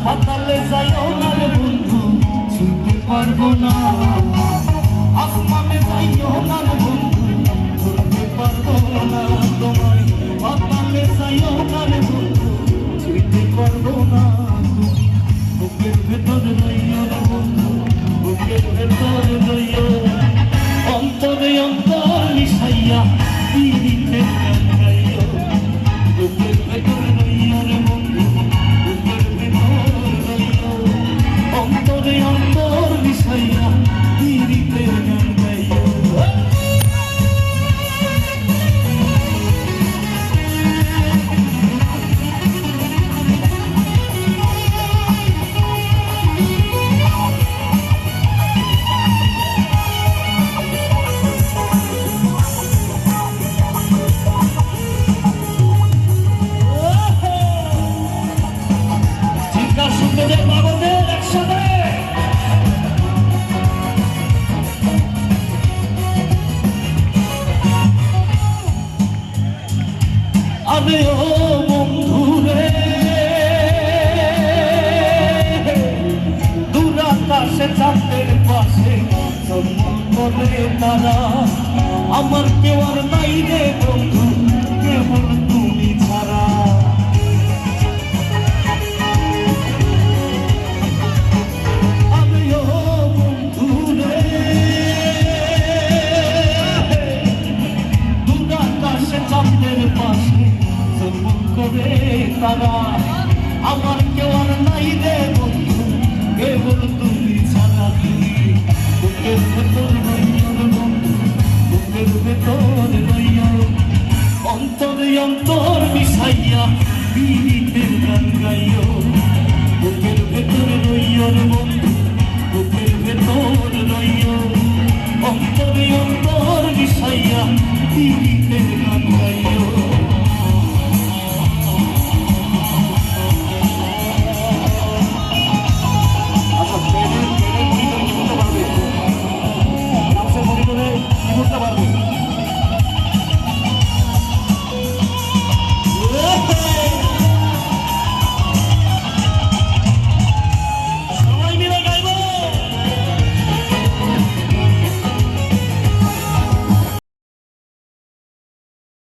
পাতালে যাইও না রে বন্ধু ছুঁতে পারবো না আসমানে যাইও না রে বন্ধু ধরতে পারবো না তোমায় পাতালে যাইও না রে বন্ধু ছুঁতে পারবো না বুকের ভেতরে রইও রে বন্ধু বুকের ভেতরে রইও অন্তরে অন্তর মিশাইয়া পিড়িতে গান গাইও বুকের ভেতরে রইও রে বন্ধু বুকের ভেতরে রইও অন্তরে অন্তর মিশাইয়া পিড়িতে গান গাইও আরে ও বন্ধু রে দূর আকাশে চাঁদের পাশে জন্ম করে তারা আমার কেউ আর নাই রে বন্ধু কেবল তুমি ছাড়া আরে ও বন্ধু রে দূর আকাশে চাঁদের পাশে করে তারা আমার কেউ আর নাই রে বন্ধু কেবল তুমি ছাড়া তুমি বুকের ভেতর রইও বন্ধু বুকের ভেতর রইও অন্তরে অন্তর মিশাইয়া পিড়িতের গান গাইও বুকের ভেতর রইও বন্ধু বুকের ভেতর রইও অন্তরে অন্তর মিশাইয়া পিড়ি